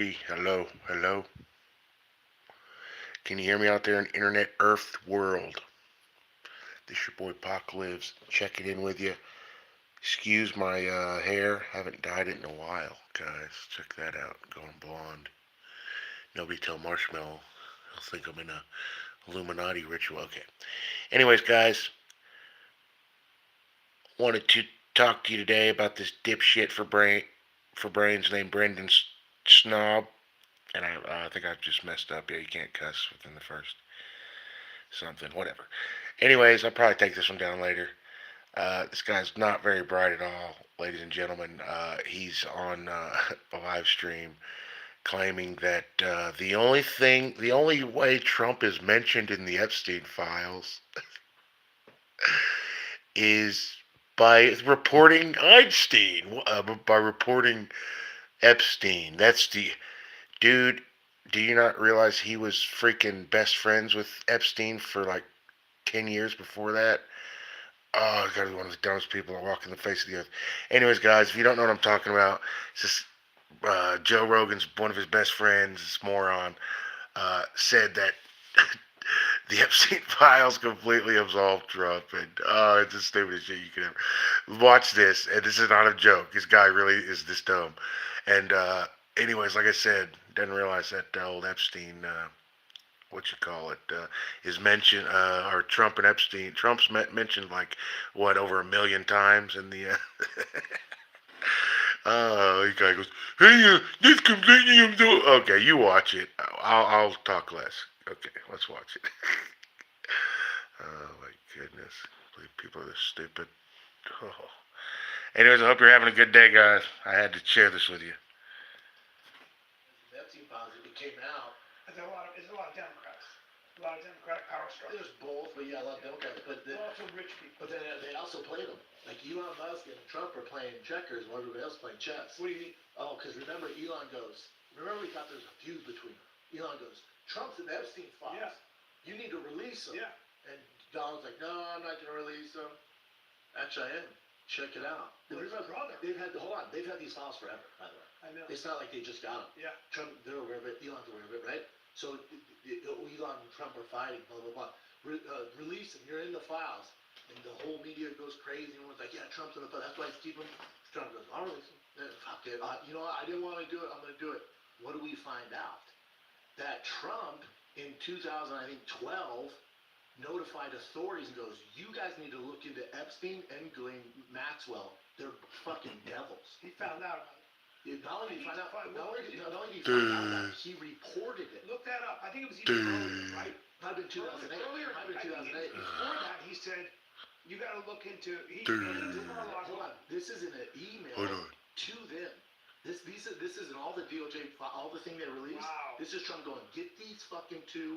Hello, hello. Can you hear me out there in internet earth world? This your boy Pac lives checking in with you. Excuse my hair, haven't dyed it in a while, guys. Check that out, going blonde. Nobody tell Marshmallow. He'll think I'm in a Illuminati ritual. Okay. Anyways, guys, wanted to talk to you today about this dipshit for brains named Brendan Snob. And I think I've just messed up. Yeah, you can't cuss within the first something, whatever. Anyways, I'll probably take this one down later. This guy's not very bright at all, ladies and gentlemen. He's on a live stream claiming that the only way Trump is mentioned in the Epstein files is by reporting Einstein, by reporting Epstein. That's the dude. Do you not realize he was freaking best friends with Epstein for like 10 years before that? Oh, I gotta be one of the dumbest people that walk in the face of the earth. Anyways, guys, if you don't know what I'm talking about, it's just Joe Rogan's one of his best friends, this moron, said that the Epstein files completely absolved Trump, and it's the stupidest shit you could ever watch this. And this is not a joke. This guy really is this dumb. And anyways, like I said, didn't realize that old Epstein. What you call it, is mentioned, or Trump and Epstein. Trump's mentioned like what over a million times in the. The guy goes, "Hey, this completely absurd." Okay, you watch it. I'll talk less. Okay, let's watch it. Oh my goodness, people are stupid. Oh. Anyways, I hope you're having a good day, guys. I had to share this with you. Epstein files, it came out. There's a lot of Democrats. A lot of Democratic power structure. There's both, but yeah, a lot of Democrats. But Also rich people. but then they also played them. Like Elon Musk and Trump are playing checkers while everybody else is playing chess. What do you mean? Oh, because remember, Elon goes. Remember, we thought there was a feud between them. Elon goes, Trump's in the Epstein files. Yeah. You need to release him. Yeah. And Donald's like, no, I'm not going to release him. Actually, I am. Check it out. Well, his brother. Hold on. They've had these files forever, by the way. I know. It's not like they just got them. Yeah. Trump, they're aware of it. Elon's aware of it, right? So Elon and Trump are fighting, blah blah blah. Release him. You're in the files, and the whole media goes crazy. Everyone's like, "Yeah, Trump's in the files. That's why he's keeping him." Trump goes, "I'll release him." Fuck it. You know what? I didn't want to do it. I'm going to do it. What do we find out? That Trump in 2012 notified authorities and goes, "You guys need to look into Epstein and Ghislaine Maxwell. They're fucking devils." He found out about it. Not only did he find out, he reported it. Look that up. I think it was even earlier, right? Might have been 2008. Earlier, Might have been 2008. Before that, he said, you got to look into. Hold on. This is in an email to them. This is in all the DOJ, all the thing they released. Wow. This is Trump going, get these fucking two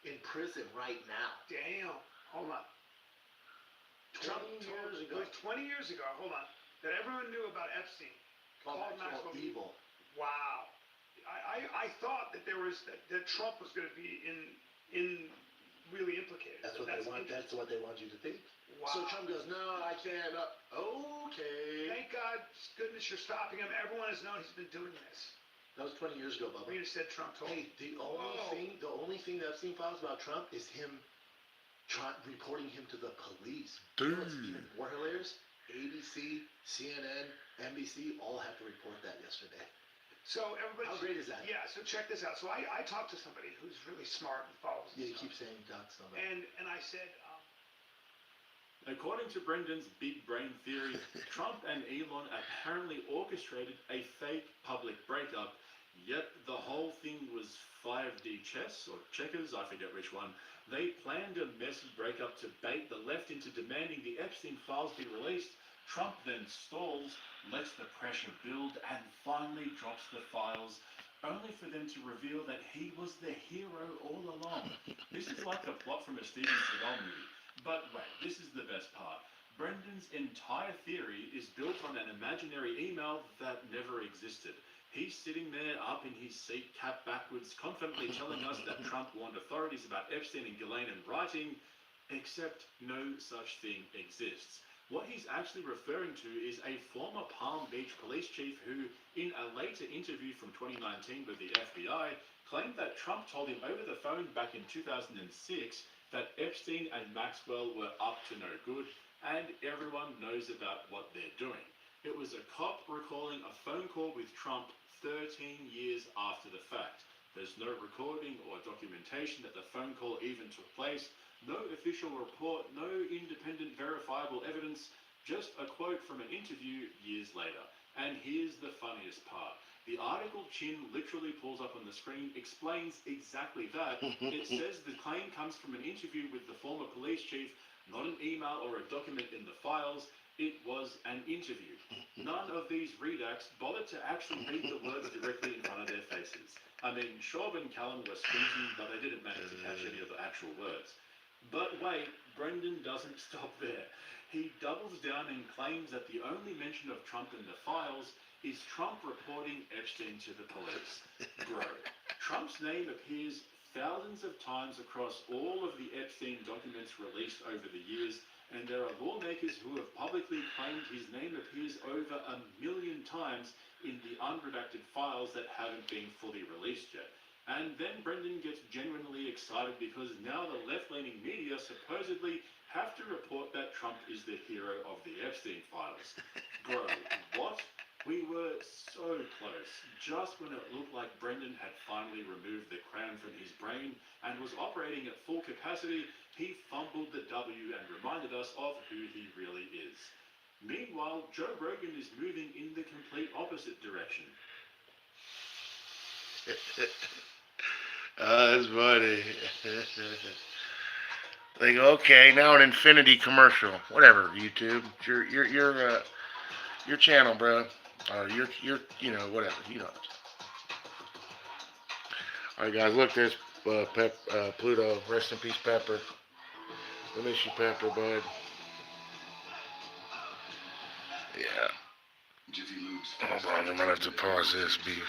in prison right now. Damn. Hold on. 20 years ago. It was 20 years ago. Hold on. That everyone knew about Epstein. Called Maxwell evil. Wow. I thought that there was that Trump was going to be in really implicated. That's what they want. That's what they want you to think. Wow. So Trump goes, no, I can't. Okay. Thank God, goodness, you're stopping him. Everyone has known he's been doing this. That was 20 years ago, Bubba. We just said Trump told. Hey, the only thing that I've seen files about Trump is him reporting him to the police. You know what's even more hilarious? ABC, CNN, NBC all had to report that yesterday. So everybody. How great is that? Yeah. So check this out. So I talked to somebody who's really smart and follows. Yeah, you keep saying got somebody. And I said. According to Brendan's big brain theory, Trump and Elon apparently orchestrated a fake public breakup, yet the whole thing was 5D chess or checkers, I forget which one. They planned a messy breakup to bait the left into demanding the Epstein files be released. Trump then stalls, lets the pressure build, and finally drops the files, only for them to reveal that he was the hero all along. This is like a plot from a Steven Seagal movie. But wait, this is the best part. Brendan's entire theory is built on an imaginary email that never existed. He's sitting there up in his seat, cap backwards, confidently telling us that Trump warned authorities about Epstein and Ghislaine in writing, except no such thing exists. What he's actually referring to is a former Palm Beach police chief who, in a later interview from 2019 with the FBI, claimed that Trump told him over the phone back in 2006 that Epstein and Maxwell were up to no good, and everyone knows about what they're doing. It was a cop recalling a phone call with Trump 13 years after the fact. There's no recording or documentation that the phone call even took place, no official report, no independent verifiable evidence, just a quote from an interview years later. And here's the funniest part. The article Chin literally pulls up on the screen explains exactly that. It says the claim comes from an interview with the former police chief, not an email or a document in the files. It was an interview. None of these redacts bothered to actually read the words directly in front of their faces. I mean, Schaub and Callan were squeaky, but they didn't manage to catch any of the actual words. But wait, Brendan doesn't stop there. He doubles down and claims that the only mention of Trump in the files is Trump reporting Epstein to the police. Bro, Trump's name appears thousands of times across all of the Epstein documents released over the years, and there are lawmakers who have publicly claimed his name appears over 1 million times in the unredacted files that haven't been fully released yet. And then Brendan gets genuinely excited because now the left-leaning media supposedly have to report that Trump is the hero of the Epstein files. Bro, what? We were so close. Just when it looked like Brendan had finally removed the crown from his brain and was operating at full capacity, he fumbled the W and reminded us of who he really is. Meanwhile, Joe Rogan is moving in the complete opposite direction. That's funny. Like, okay, now an Infinity commercial. Whatever, YouTube. It's your channel, bro. Or your whatever. All right, guys, look, there's Pluto. Rest in peace, Pepper. We miss you, Pepper, bud. Yeah. Hold on, I'm gonna have to pause this. Even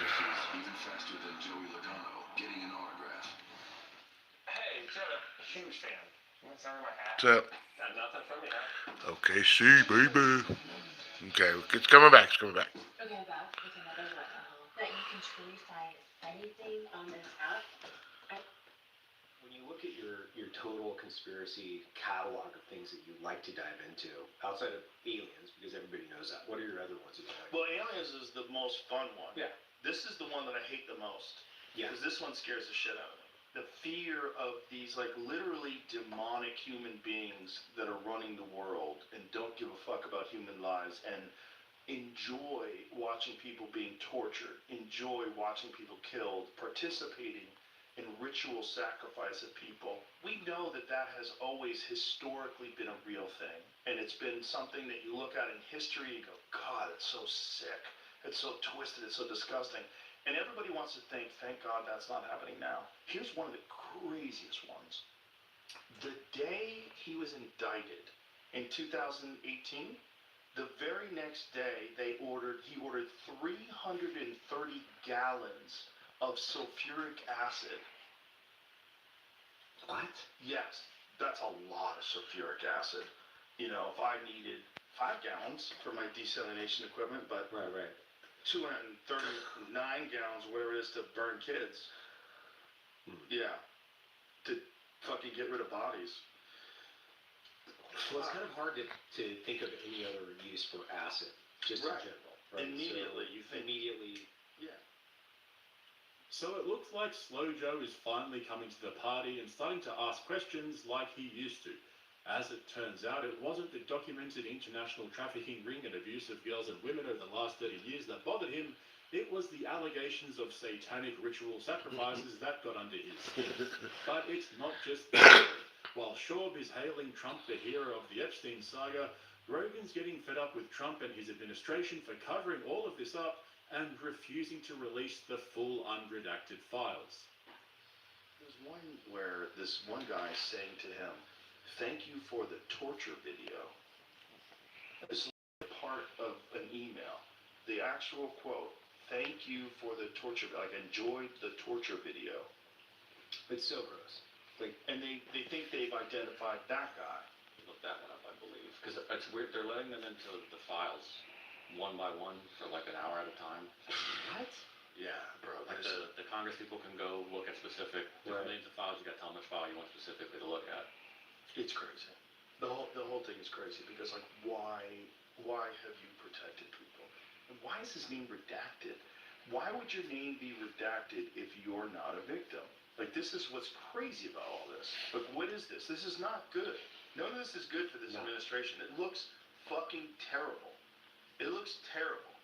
faster than Joey Logano getting an autograph. Hey, Jenna, huge fan. You want some of my hat? What's up? Got nothing from me, huh? Okay, see, baby. Okay, it's coming back. It's coming back. Okay, I'm back with another one. That you can truly find anything on this app. When you look at your total conspiracy catalog of things that you like to dive into, outside of aliens, because everybody knows that, what are your other ones that you like? Well, aliens is the most fun one. Yeah. This is the one that I hate the most. Yeah. Because this one scares the shit out of me. The fear of these, like, literally demonic human beings that are running the world and don't give a fuck about human lives and enjoy watching people being tortured, enjoy watching people killed, participating in ritual sacrifice of people. We know that that has always historically been a real thing. And it's been something that you look at in history and go, God, it's so sick. It's so twisted. It's so disgusting. And everybody wants to think, thank God that's not happening now. Here's one of the craziest ones. The day he was indicted in 2018, the very next day he ordered 330 gallons of sulfuric acid. What? Yes, that's a lot of sulfuric acid. You know, if I needed 5 gallons for my desalination equipment, but Right. 239 gallons, whatever it is, to burn kids. Yeah, to fucking get rid of bodies. Well, it's kind of hard to think of any other use for acid, just Right. in general. Right? Immediately, So, you think. immediately. Yeah. So it looks like Slow Joe is finally coming to the party and starting to ask questions like he used to. As it turns out, it wasn't the documented international trafficking ring and abuse of girls and women over the last 30 years that bothered him. It was the allegations of satanic ritual sacrifices that got under his skin. But it's not just that. While Schaub is hailing Trump the hero of the Epstein saga, Rogan's getting fed up with Trump and his administration for covering all of this up and refusing to release the full unredacted files. There's one where this one guy is saying to him, thank you for the torture video. It's part of an email. The actual quote, thank you for the torture, like enjoyed the torture video. It's so gross. And they think they've identified that guy. Look that one up, I believe. Because it's weird, they're letting them into the files one by one for like an hour at a time. What? Yeah, bro. Like the Congress people can go look at specific different names of files. You got to tell them which file you want specifically to look at. It's crazy. The whole thing is crazy because like why have you protected people? And why is his name redacted? Why would your name be redacted if you're not a victim? Like this is what's crazy about all this. Like what is this? This is not good. None of this is good for this administration. It looks fucking terrible. It looks terrible.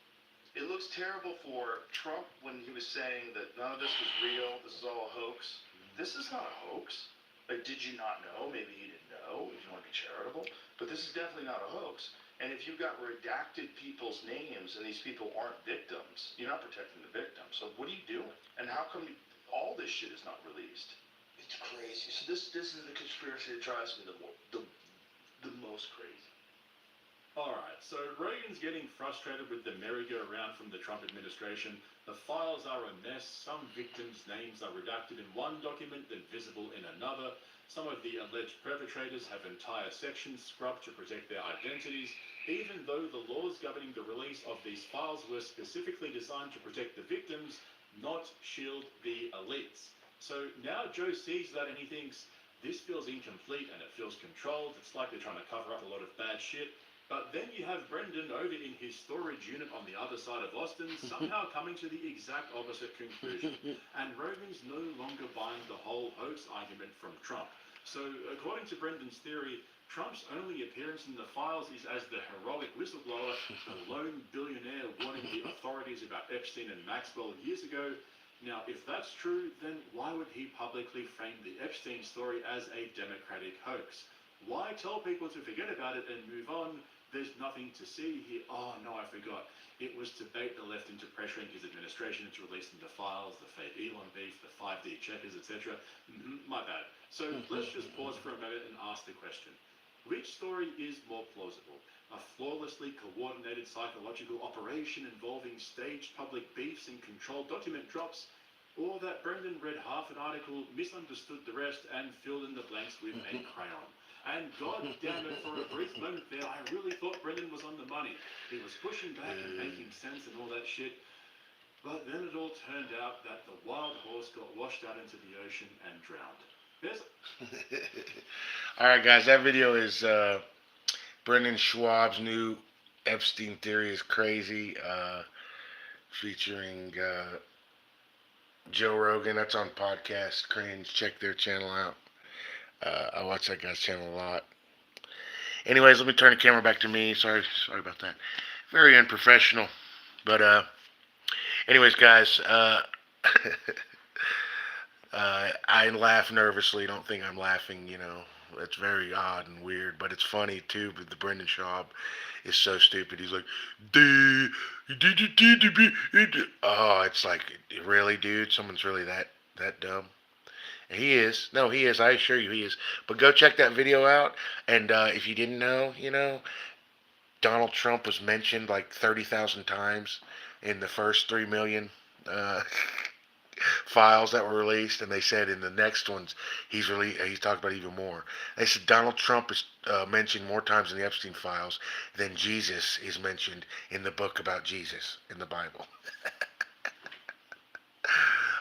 It looks terrible for Trump when he was saying that none of this was real. This is all a hoax. This is not a hoax. Like, did you not know? Maybe you didn't know, if you want to be charitable. But this is definitely not a hoax. And if you've got redacted people's names and these people aren't victims, you're not protecting the victims. So what are you doing? And how come all this shit is not released? It's crazy. So this is the conspiracy that drives me the most crazy. Alright, so Reagan's getting frustrated with the merry-go-round from the Trump administration. The files are a mess. Some victims' names are redacted in one document, then visible in another. Some of the alleged perpetrators have entire sections scrubbed to protect their identities, even though the laws governing the release of these files were specifically designed to protect the victims, not shield the elites. So now Joe sees that and he thinks, this feels incomplete and it feels controlled. It's like they're trying to cover up a lot of bad shit. But then you have Brendan over in his storage unit on the other side of Austin, somehow coming to the exact opposite conclusion. And Rogan's no longer buying the whole hoax argument from Trump. So, according to Brendan's theory, Trump's only appearance in the files is as the heroic whistleblower, the lone billionaire warning the authorities about Epstein and Maxwell years ago. Now, if that's true, then why would he publicly frame the Epstein story as a Democratic hoax? Why tell people to forget about it and move on? There's nothing to see here. Oh, no, I forgot. It was to bait the left into pressuring his administration into releasing the files, the fake Elon beef, the 5D checkers, etc. My bad. So let's just pause for a minute and ask the question. Which story is more plausible? A flawlessly coordinated psychological operation involving staged public beefs and controlled document drops? Or that Brendan read half an article, misunderstood the rest, and filled in the blanks with a crayon? And god damn it, for a brief moment there, I really thought Brendan was on the money. He was pushing back and making sense and all that shit. But then it all turned out that the wild horse got washed out into the ocean and drowned. Alright guys, that video is Brendan Schaub's new Epstein theory is crazy, featuring Joe Rogan. That's on Podcast Cringe. Check their channel out. I watch that guy's channel a lot. Anyways, let me turn the camera back to me. Sorry about that. Very unprofessional. But anyways, guys, I laugh nervously. Don't think I'm laughing. You know, it's very odd and weird, but it's funny too. But the Brendan Schaub is so stupid. He's like, oh, it's like, really, dude? Someone's really that dumb? He is. No, he is. I assure you he is. But go check that video out. And if you didn't know, you know, Donald Trump was mentioned like 30,000 times in the first 3 million files that were released. And they said in the next ones, he's talked about even more. They said Donald Trump is mentioned more times in the Epstein files than Jesus is mentioned in the book about Jesus in the Bible.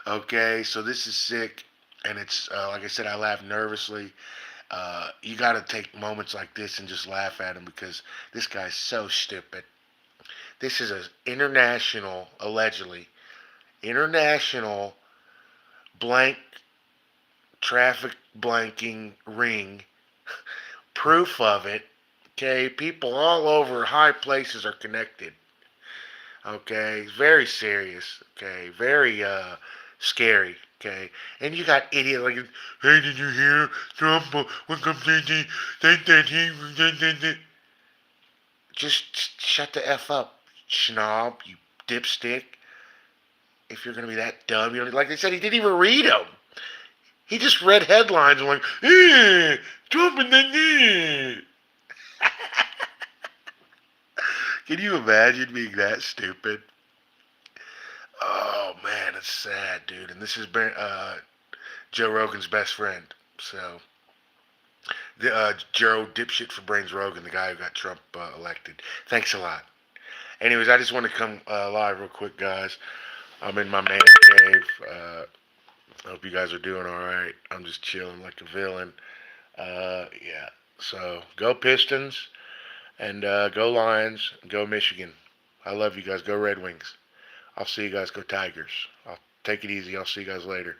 Okay, so this is sick. And it's, like I said, I laugh nervously. You got to take moments like this and just laugh at him because this guy's so stupid. This is an international, allegedly, international blank traffic blanking ring. Proof of it. Okay, people all over high places are connected. Okay, very serious. Okay, very scary. Okay, and you got idiot like, hey, did you hear Trump was complaining that he just shut the F up, schnob, you dipstick. If you're gonna be that dumb, you know, like they said, he didn't even read them. He just read headlines and like, hey, Trump and then Can you imagine being that stupid? Oh man, it's sad, dude. And this has been Joe Rogan's best friend. So The Joe dipshit for Brains Rogan, the guy who got Trump elected. Thanks a lot. Anyways, I just want to come live real quick, guys. I'm in my man cave. I hope you guys are doing all right. I'm just chilling like a villain. Yeah. So go Pistons and go Lions. And go Michigan. I love you guys. Go Red Wings. I'll see you guys. Go Tigers. I'll take it easy. I'll see you guys later.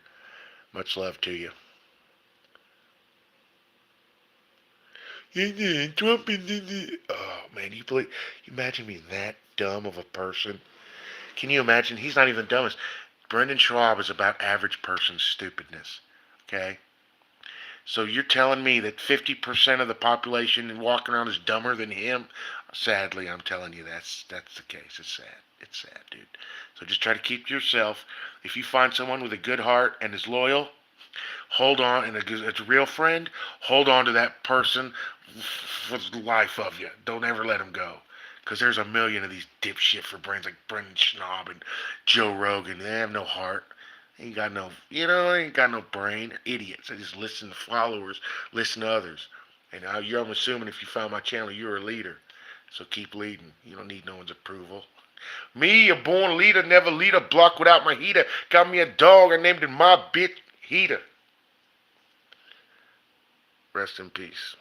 Much love to you. Trump is. Oh man, you imagine being that dumb of a person? Can you imagine? He's not even the dumbest. Brendan Schaub is about average person stupidness. Okay? So you're telling me that 50% of the population walking around is dumber than him? Sadly, I'm telling you that's the case. It's sad. It's sad, dude. So just try to keep to yourself. If you find someone with a good heart and is loyal, hold on, and it's a real friend, hold on to that person for the life of you. Don't ever let him go. Because there's a million of these dipshit for brains like Brendan Schaub and Joe Rogan. They have no heart. Ain't got no, ain't got no brain. Idiots. They just listen to followers, listen to others. And I'm assuming if you found my channel, you're a leader. So keep leading. You don't need no one's approval. Me, a born leader, never lead a block without my heater. Got me a dog, I named it my bitch Heater. Rest in peace.